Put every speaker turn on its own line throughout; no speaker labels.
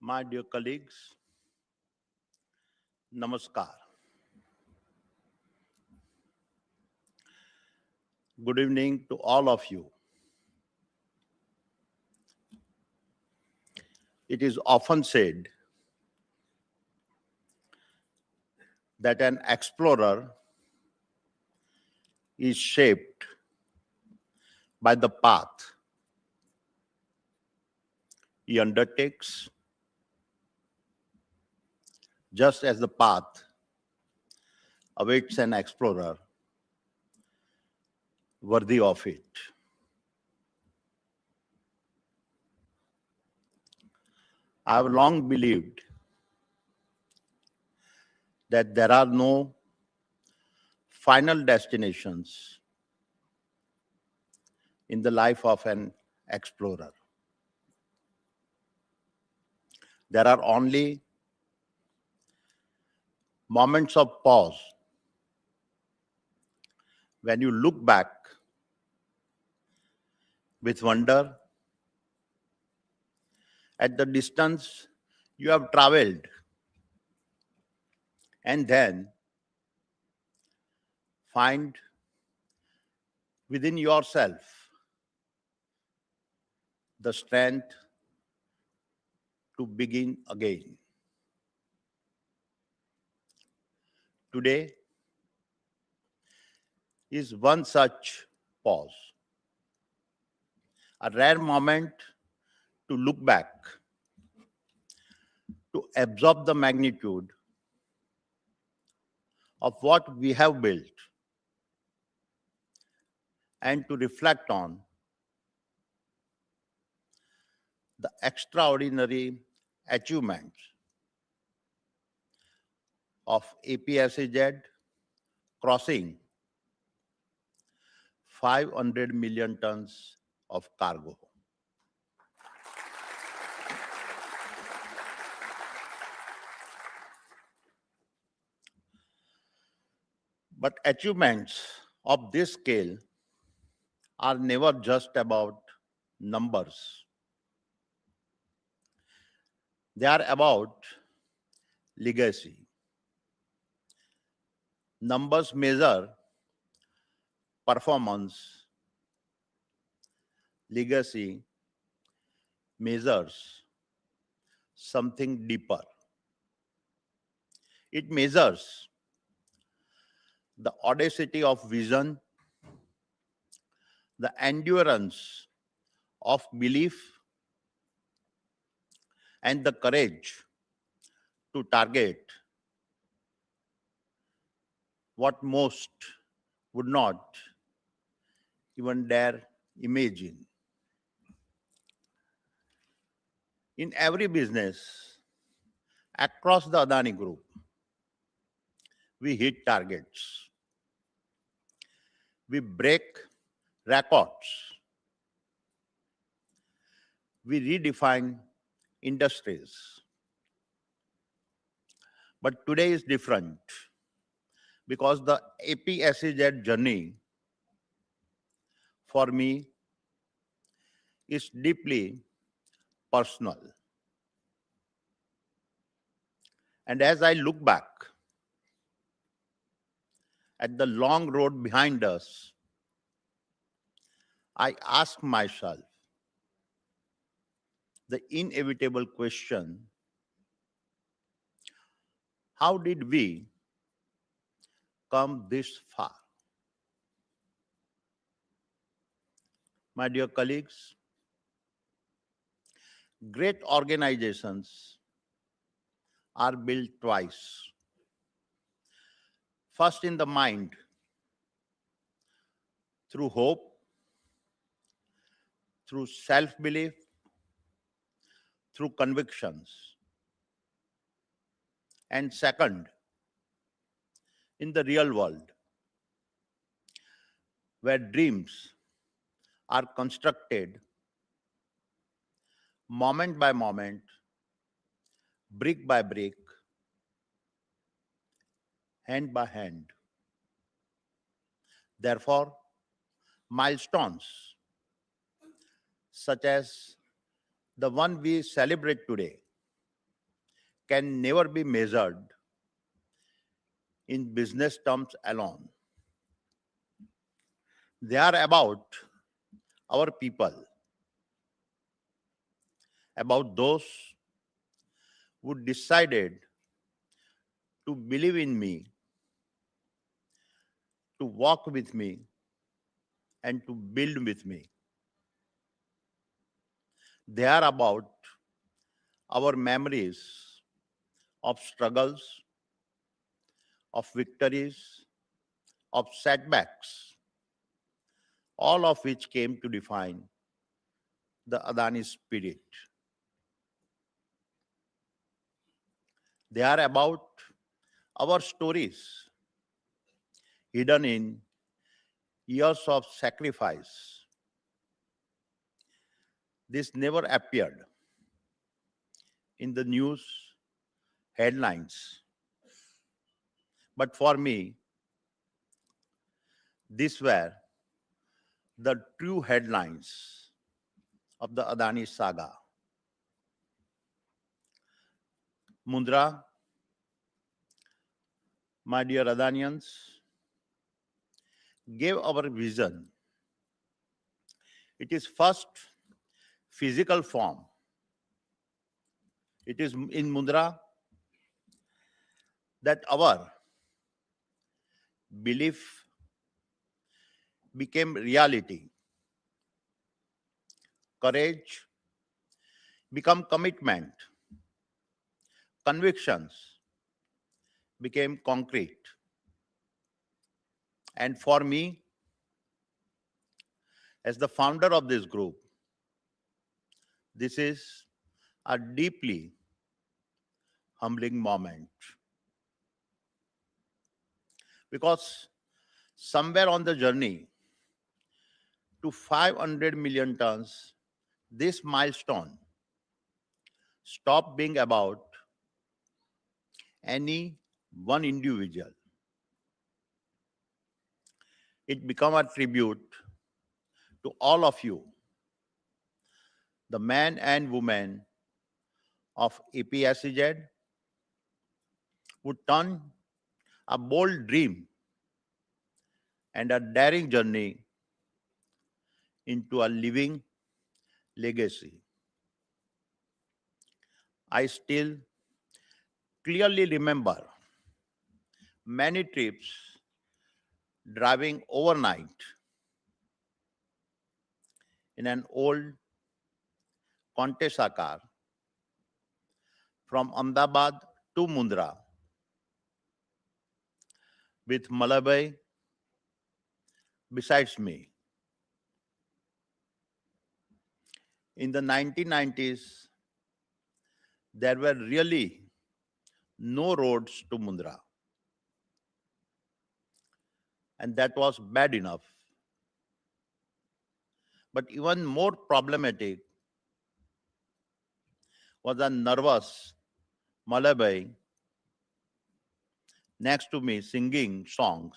My dear colleagues, Namaskar. Good evening to all of you. It is often said that an explorer is shaped by the path he undertakes, just as the path awaits an explorer worthy of it. I have long believed that there are no final destinations in the life of an explorer. There are only moments of pause when you look back with wonder at the distance you have traveled, and then find within yourself the strength to begin again. Today is one such pause, a rare moment to look back, to absorb the magnitude of what we have built, and to reflect on the extraordinary achievements of APSEZ crossing 500 million tons of cargo. But achievements of this scale are never just about numbers. They are about legacy. Numbers measure performance. Legacy measures something deeper. It measures the audacity of vision, the endurance of belief, and the courage to target what most would not even dare imagine. In every business across the Adani Group, we hit targets. We break records. We redefine industries. But today is different because the APSEZ journey for me is deeply personal. And as I look back at the long road behind us, I ask myself the inevitable question: how did we come this far? My dear colleagues, great organizations are built twice. First in the mind, through hope, through self-belief, through convictions. And second, in the real world, where dreams are constructed moment by moment, brick by brick, hand by hand. Therefore, milestones such as the one we celebrate today can never be measured in business terms alone. They are about our people, about those who decided to believe in me, to walk with me, and to build with me. They are about our memories of struggles, of victories, of setbacks, all of which came to define the Adani spirit. They are about our stories hidden in years of sacrifice. This never appeared in the news headlines. But for me, these were the true headlines of the Adani saga. Mundra, my dear Adanians, gave our vision. It is first physical form. It is in Mundra that our belief became reality. Courage became commitment. Convictions became concrete. And for me, as the founder of this group, this is a deeply humbling moment. Because somewhere on the journey to 500 million tons, this milestone stopped being about any one individual. It became a tribute to all of you, the men and women of APSEZ, who turned a bold dream and a daring journey into a living legacy. I still clearly remember many trips driving overnight in an old Contessa car from Ahmedabad to Mundra with Malabai besides me. In the 1990s, there were really no roads to Mundra, and that was bad enough. But even more problematic was a nervous Malabai next to me singing songs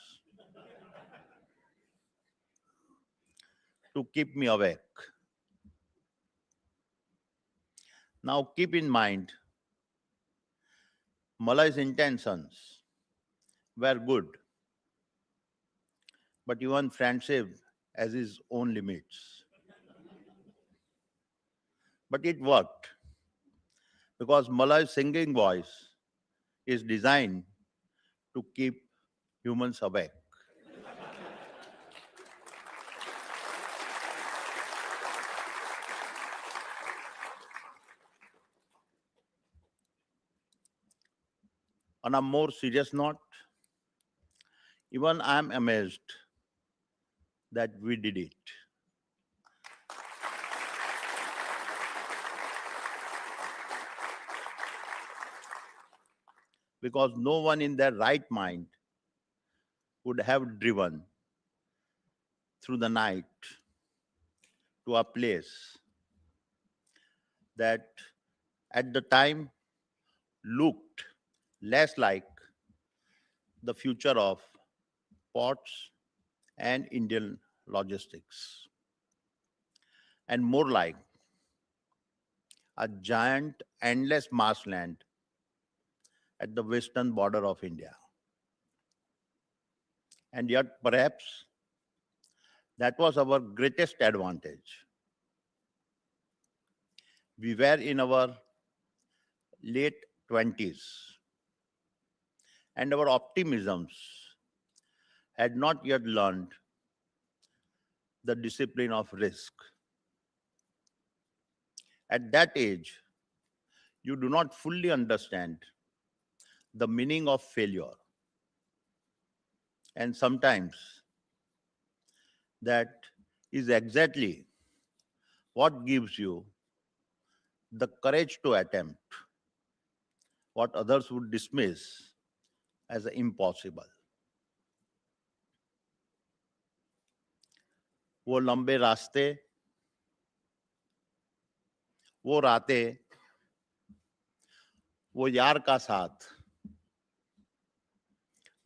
to keep me awake. Now keep in mind, Malai's intentions were good, but even friendship has its own limits. But it worked because Malai's singing voice is designed to keep humans awake. On a more serious note, even I am amazed that we did it. Because no one in their right mind would have driven through the night to a place that at the time looked less like the future of ports and Indian logistics and more like a giant endless marshland at the western border of India. And yet, perhaps that was our greatest advantage. We were in our late 20s, and our optimisms had not yet learned the discipline of risk. At that age, you do not fully understand the meaning of failure. And sometimes that is exactly what gives you the courage to attempt what others would dismiss as impossible. वो लंबे रास्ते, वो रातें, वो यार का साथ,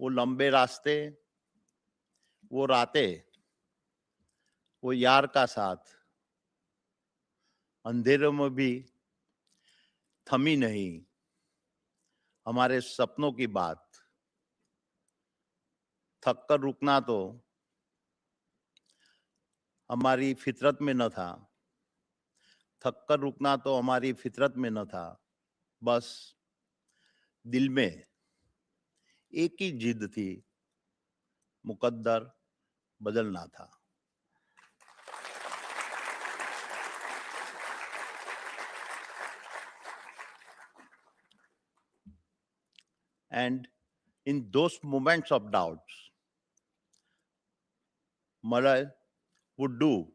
वो लंबे रास्ते, वो रातें, वो यार का साथ, अंधेरों में भी थमी नहीं हमारे सपनों की बात। थक कर रुकना तो हमारी फितरत में न था, थक कर रुकना तो हमारी फितरत में न था, बस दिल में एक ही जिद थी, मुकद्दर बदलना था. And in those moments of doubts, Malay would do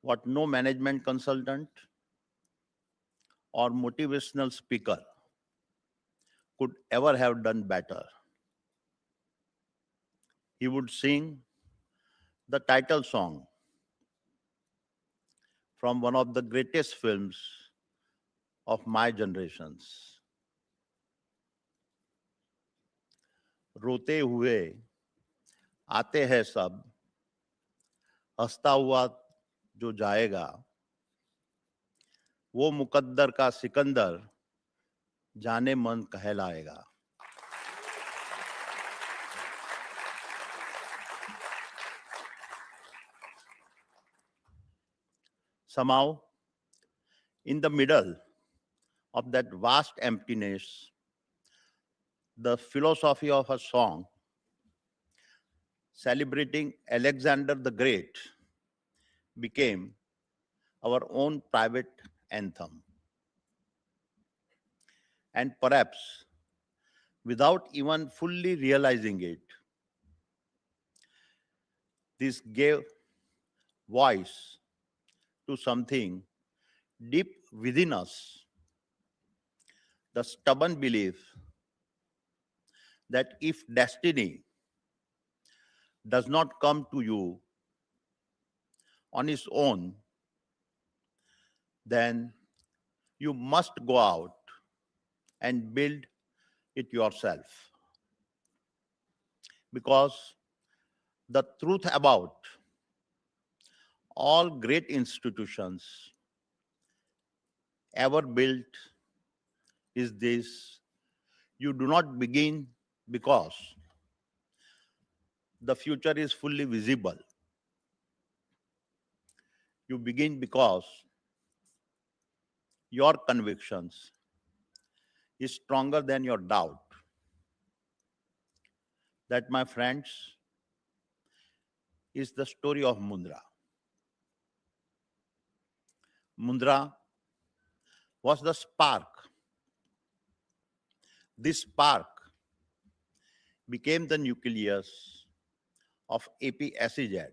what no management consultant or motivational speaker could ever have done better. He would sing the title song from one of the greatest films of my generations. रोते हुए आते हैं सब, हंसता हुआ जो जाएगा, वो मुकद्दर का सिकंदर जाने मन कहलाएगा. Somehow, in the middle of that vast emptiness, the philosophy of a song celebrating Alexander the Great became our own private anthem. And perhaps without even fully realizing it, this gave voice to something deep within us, the stubborn belief that if destiny does not come to you on its own, then you must go out and build it yourself. Because the truth about all great institutions ever built is this: you do not begin because the future is fully visible. You begin because your convictions is stronger than your doubt. That, my friends, is the story of Mundra. Mundra was the spark. This spark became the nucleus of APSEZ.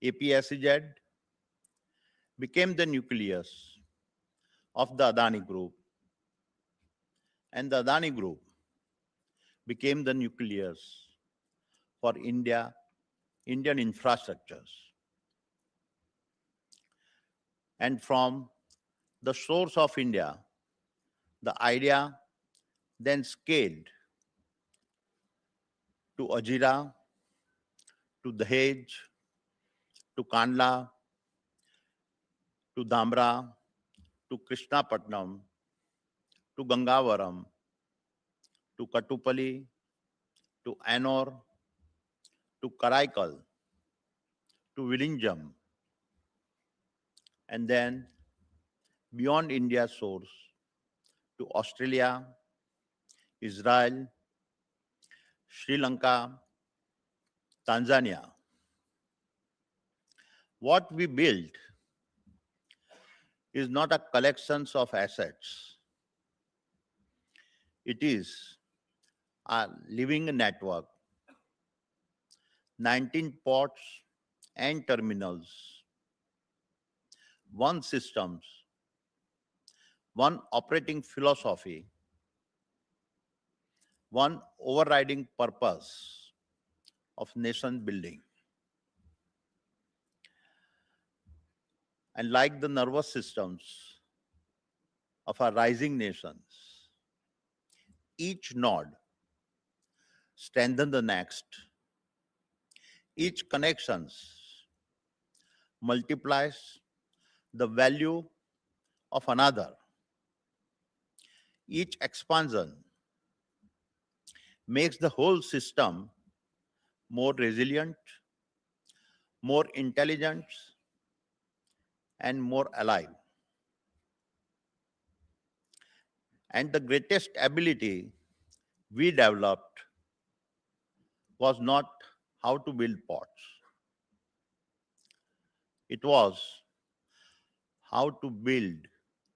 APSEZ became the nucleus of the Adani Group, and the Adani Group became the nucleus for Indian infrastructures. And from the source of India, the idea then scaled to Ajira, to Dahej, to Kandla, to Dhamra, to Krishnapatnam, to Gangavaram, to Katupalli, to Anor, to Karaikal, to Virinjam, and then beyond India's shores to Australia, Israel, Sri Lanka, Tanzania. What we built is not a collection of assets. It is a living network, 19 ports and terminals, one systems, one operating philosophy, one overriding purpose of nation building. And like the nervous systems of our rising nations, each node strengthens the next. Each connections multiplies the value of another. Each expansion makes the whole system more resilient, more intelligent, and more alive. And the greatest ability we developed was not how to build ports, it was how to build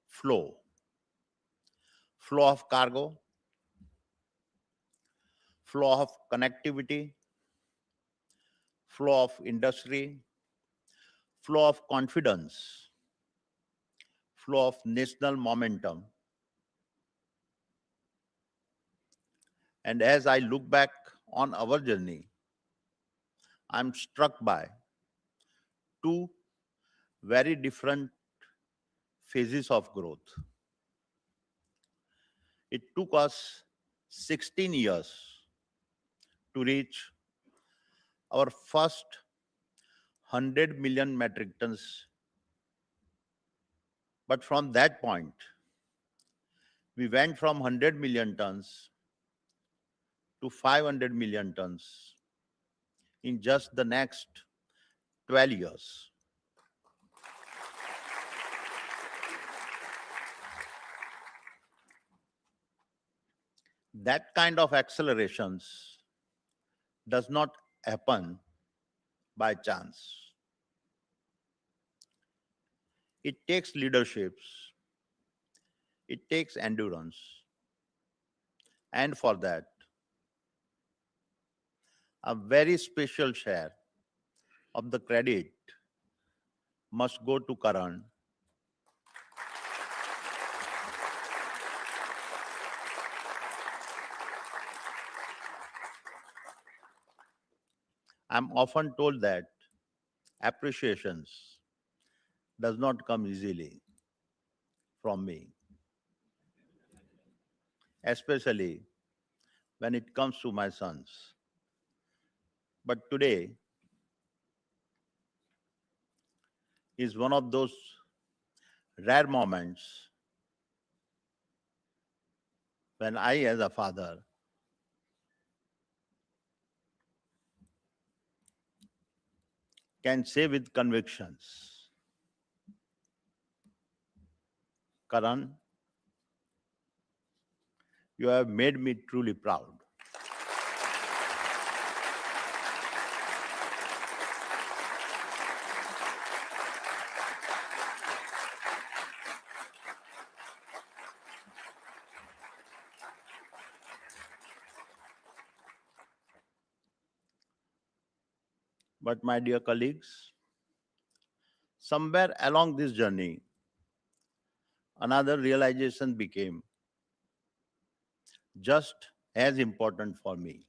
flow. Flow of cargo, flow of connectivity, flow of industry, flow of confidence, flow of national momentum. And as I look back on our journey, I'm struck by two very different phases of growth. It took us 16 years to reach our first 100 million metric tons. But from that point, we went from 100 million tons to 500 million tons in just the next 12 years. That kind of accelerations does not happen by chance. It takes leaderships, it takes endurance, and for that, a very special share of the credit must go to Karan. I'm often told that appreciations does not come easily from me, especially when it comes to my sons. But today is one of those rare moments when I, as a father, can say with convictions, Karan, you have made me truly proud. But my dear colleagues, somewhere along this journey, another realization became just as important for me.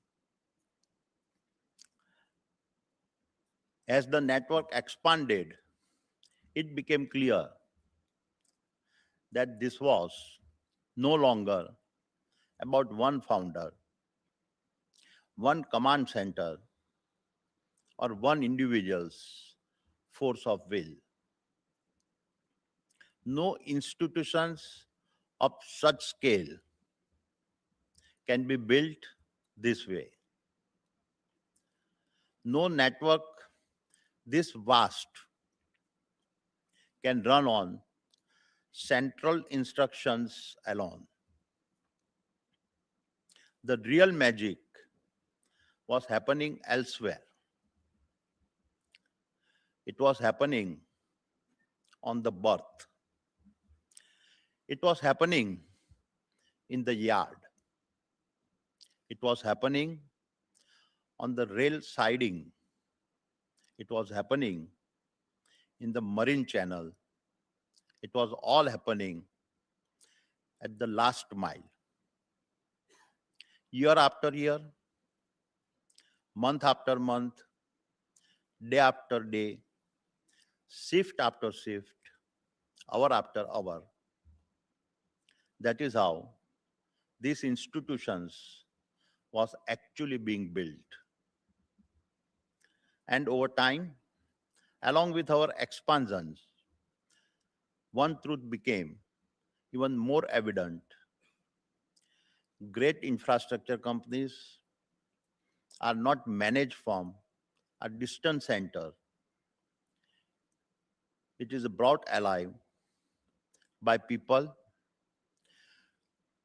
As the network expanded, it became clear that this was no longer about one founder, one command center, or one individual's force of will. No institutions of such scale can be built this way. No network this vast can run on central instructions alone. The real magic was happening elsewhere. It was happening on the berth. It was happening in the yard. It was happening on the rail siding. It was happening in the marine channel. It was all happening at the last mile. Year after year, month after month, day after day, shift after shift, hour after hour. That is how these institutions was actually being built. And over time, along with our expansions, one truth became even more evident. Great infrastructure companies are not managed from a distant center. It is brought alive by people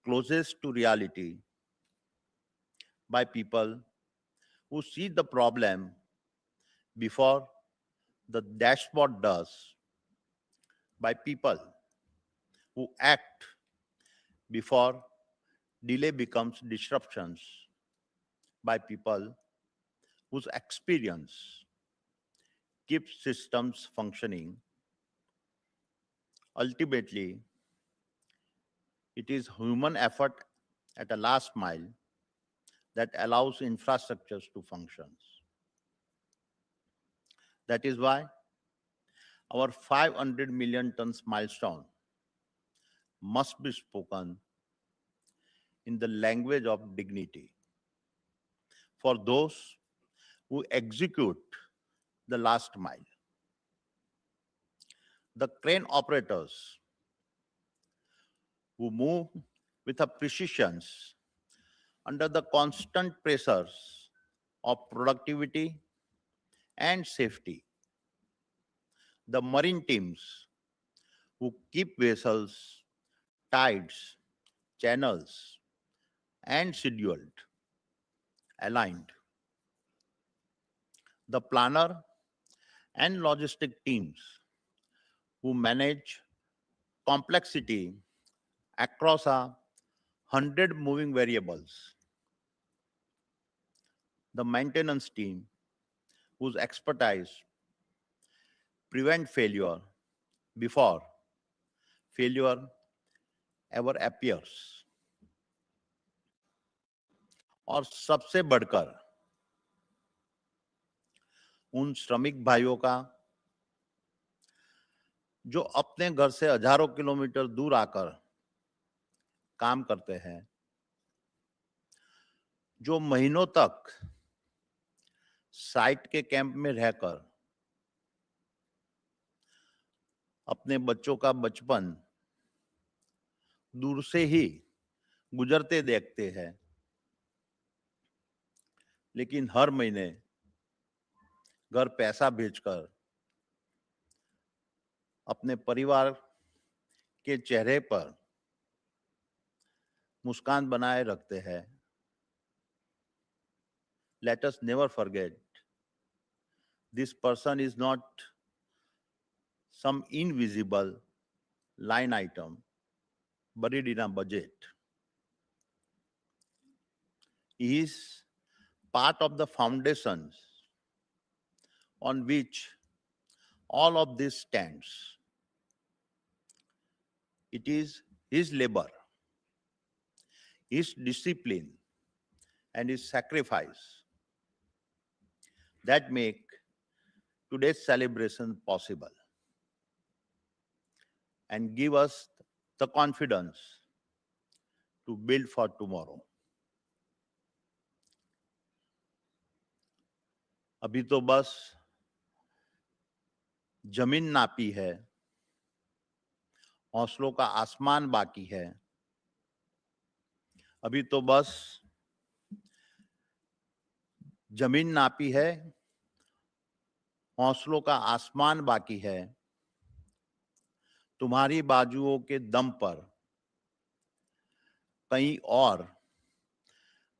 closest to reality, by people who see the problem before the dashboard does, by people who act before delay becomes disruptions, by people whose experience keeps systems functioning. Ultimately, it is human effort at a last mile that allows infrastructures to function. That is why our 500 million tons milestone must be spoken in the language of dignity for those who execute the last mile. The crane operators who move with a precision under the constant pressures of productivity and safety. The marine teams who keep vessels, tides, channels, and scheduled, aligned. The planner and logistic teams who manage complexity across 100 moving variables. The maintenance team whose expertise prevent failure before failure ever appears. और सबसे बढ़कर उन श्रमिक भाइयों का जो अपने घर से हजारों किलोमीटर दूर आकर काम करते हैं, जो महीनों तक साइट के कैंप में रहकर अपने बच्चों का बचपन दूर से ही गुजरते देखते हैं, लेकिन हर महीने घर पैसा भेजकर अपने परिवार के चेहरे पर मुस्कान बनाए रखते हैं. Let us never forget, this person is not some invisible line item buried in a budget. He is part of the foundations on which all of this stands. It is his labor, his discipline, and his sacrifice that make today's celebration possible and give us the confidence to build for tomorrow. अभी तो बस जमीन नापी है, हौसलों का आसमान बाकी है. अभी तो बस जमीन नापी है, हौसलों का आसमान बाकी है। तुम्हारी बाजुओं के दम पर कई और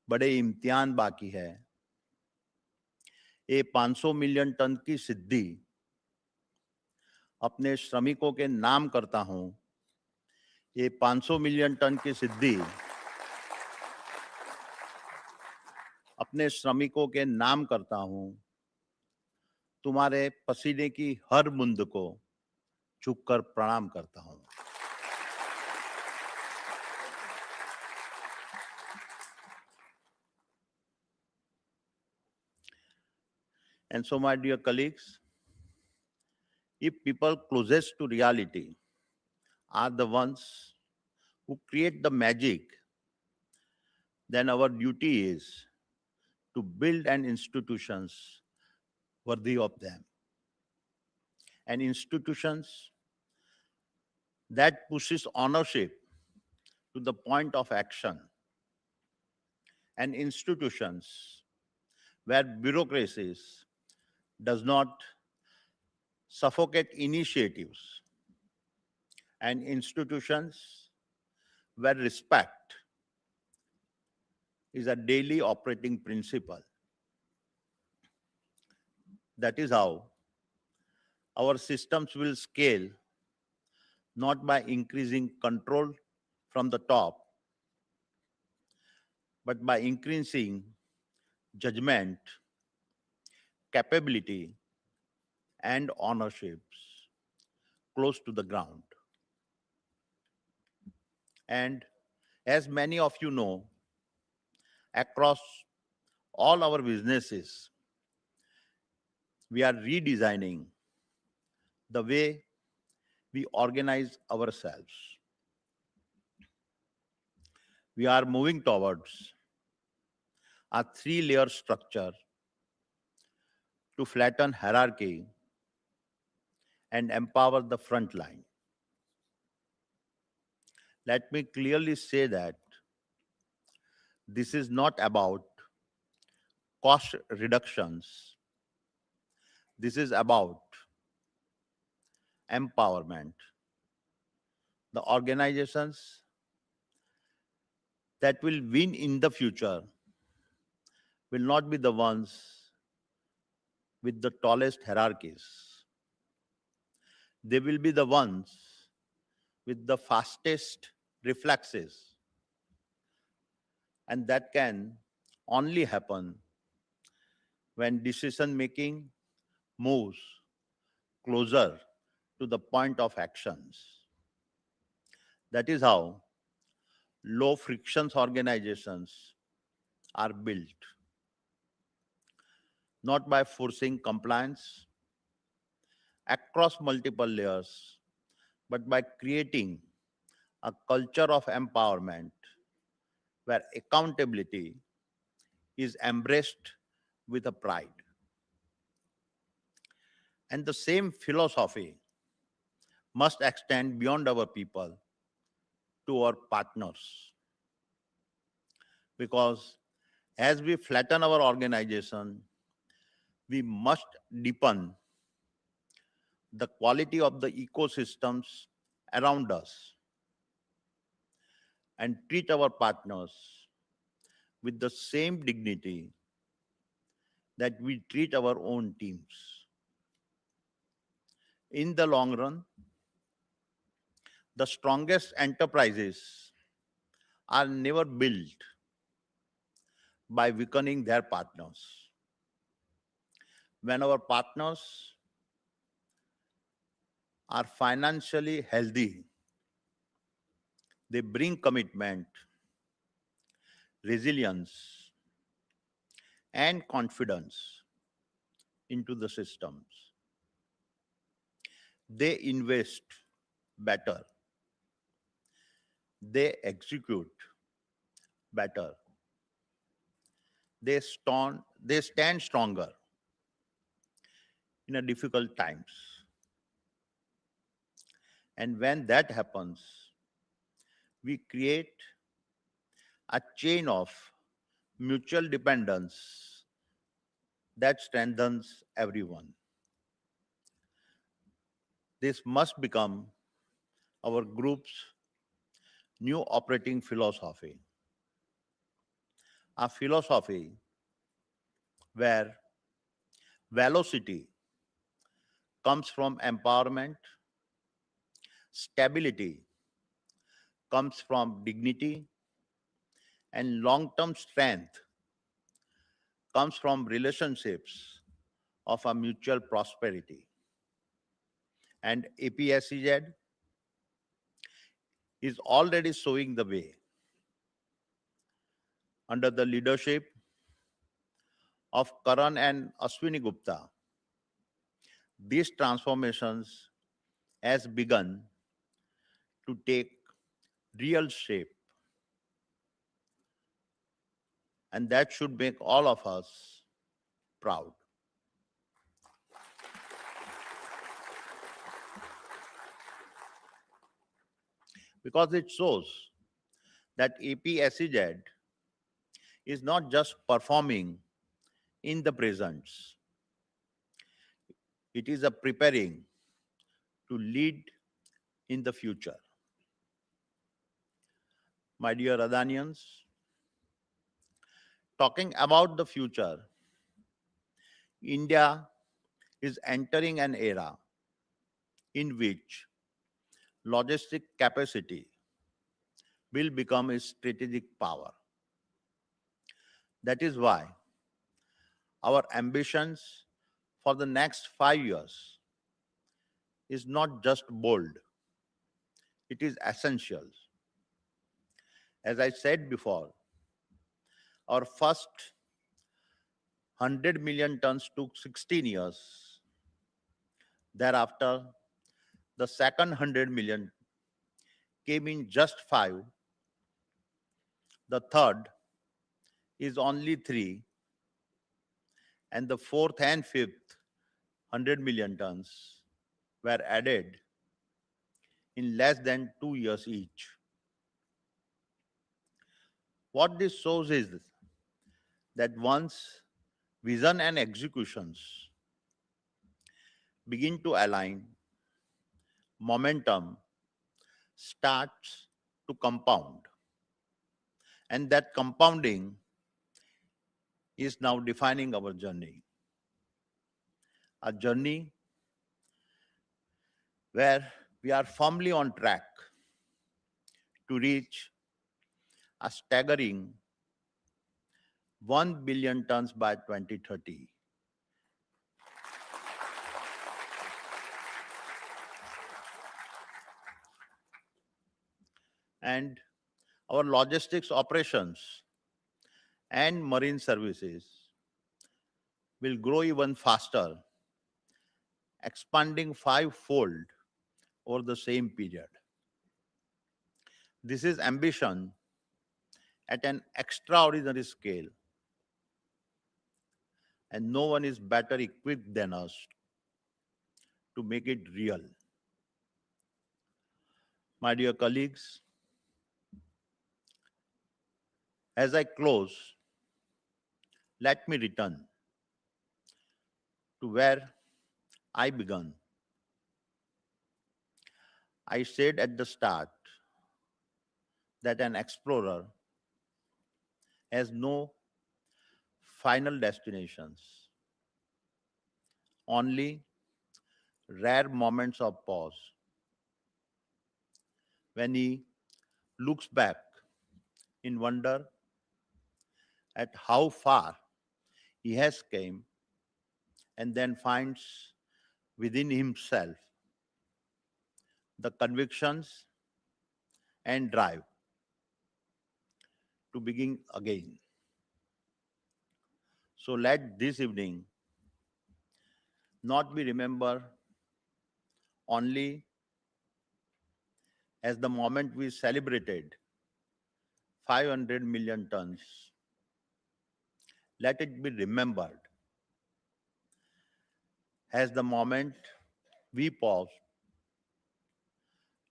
बड़े इम्तिहान बाकी है। ये 500 मिलियन टन की सिद्धि अपने श्रमिकों के नाम करता हूं। ये 500 मिलियन टन की सिद्धि अपने श्रमिकों के नाम करता हूं। तुम्हारे पसीने की हर बूंद को झुककर प्रणाम करता हूं। And so, my dear colleagues, if people closest to reality are the ones who create the magic, then our duty is to build an institutions worthy of them. And institutions that pushes ownership to the point of action. And institutions where bureaucracies does not suffocate initiatives. And institutions where respect is a daily operating principle. That is how our systems will scale, not by increasing control from the top, but by increasing judgment, capability, and ownerships close to the ground. And as many of you know, across all our businesses, we are redesigning the way we organize ourselves. We are moving towards a three-layer structure to flatten hierarchy and empower the front line. Let me clearly say that this is not about cost reductions. This is about empowerment. The organizations that will win in the future will not be the ones with the tallest hierarchies. They will be the ones with the fastest reflexes. And that can only happen when decision making moves closer to the point of actions. That is how low frictions organizations are built, not by forcing compliance across multiple layers, but by creating a culture of empowerment where accountability is embraced with a pride. And the same philosophy must extend beyond our people to our partners. Because as we flatten our organization, we must deepen the quality of the ecosystems around us and treat our partners with the same dignity that we treat our own teams. In the long run, the strongest enterprises are never built by weakening their partners. When our partners are financially healthy, they bring commitment, resilience, and confidence into the systems. They invest better, they execute better, they stand stronger in a difficult times. And when that happens, we create a chain of mutual dependence that strengthens everyone. This must become our group's new operating philosophy, a philosophy where velocity comes from empowerment, stability comes from dignity, and long term strength comes from relationships of a mutual prosperity. And APSEZ is already showing the way under the leadership of Karan and Ashwini Gupta. These transformations has begun to take real shape, and that should make all of us proud. Because it shows that APSEZ is not just performing in the present, it is a preparing to lead in the future. My dear Adanians, talking about the future, India is entering an era in which logistic capacity will become a strategic power. That is why our ambitions for the next 5 years is not just bold, it is essential. As I said before, our first 100 million tons took 16 years. Thereafter, the second 100 million came in just 5. The third is only 3. And the fourth and fifth 100 million tons were added in less than 2 years each. What this shows is that once vision and executions begin to align, momentum starts to compound. And that compounding is now defining our journey. A journey where we are firmly on track to reach a staggering 1 billion tons by 2030. And our logistics operations and marine services will grow even faster, expanding fivefold over the same period. This is ambition at an extraordinary scale, and no one is better equipped than us to make it real. My dear colleagues, as I close, let me return to where I began. I said at the start that an explorer has no final destinations, only rare moments of pause. When he looks back in wonder at how far he has came and then finds within himself the convictions and drive to begin again. So let this evening not be remembered only as the moment we celebrated 500 million tons. Let it be remembered as the moment we pause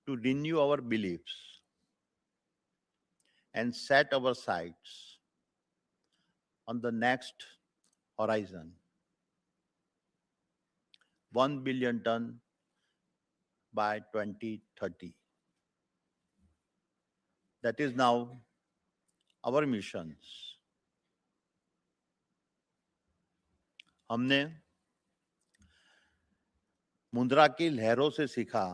to renew our beliefs, and set our sights on the next horizon. 1 billion ton by 2030. That is now our missions. हमने मुंद्रा की लहरों से सीखा,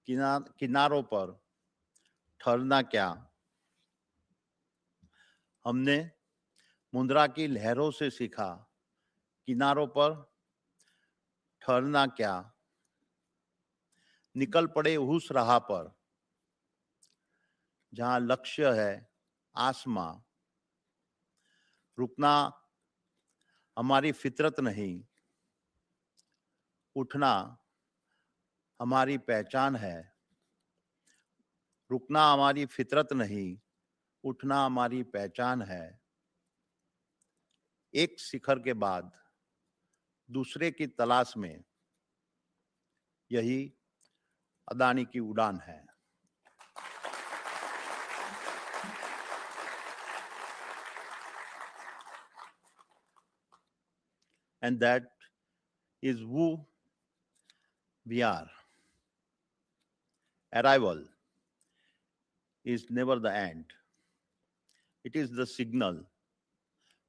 किनारों पर ठहरना क्या। हमने मुंद्रा की लहरों से सीखा, किनारों पर ठहरना क्या। निकल पड़े उस राह पर जहां लक्ष्य है आसमां। रुकना हमारी फितरत नहीं, उठना हमारी पहचान है। रुकना हमारी फितरत नहीं, उठना हमारी पहचान है। एक शिखर के बाद दूसरे की तलाश में, यही अदानी की उड़ान है। And that is who we are. Arrival is never the end. It is the signal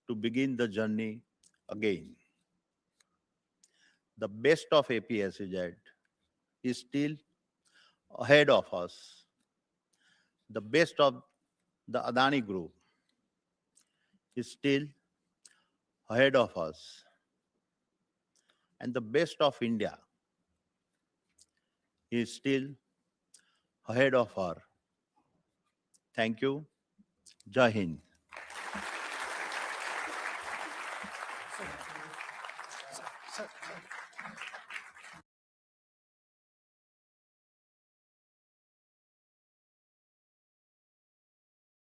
to begin the journey again. The best of APSEZ is still ahead of us. The best of the Adani Group is still ahead of us. And the best of India is still ahead of her. Thank you. Jai Hind.
Sir.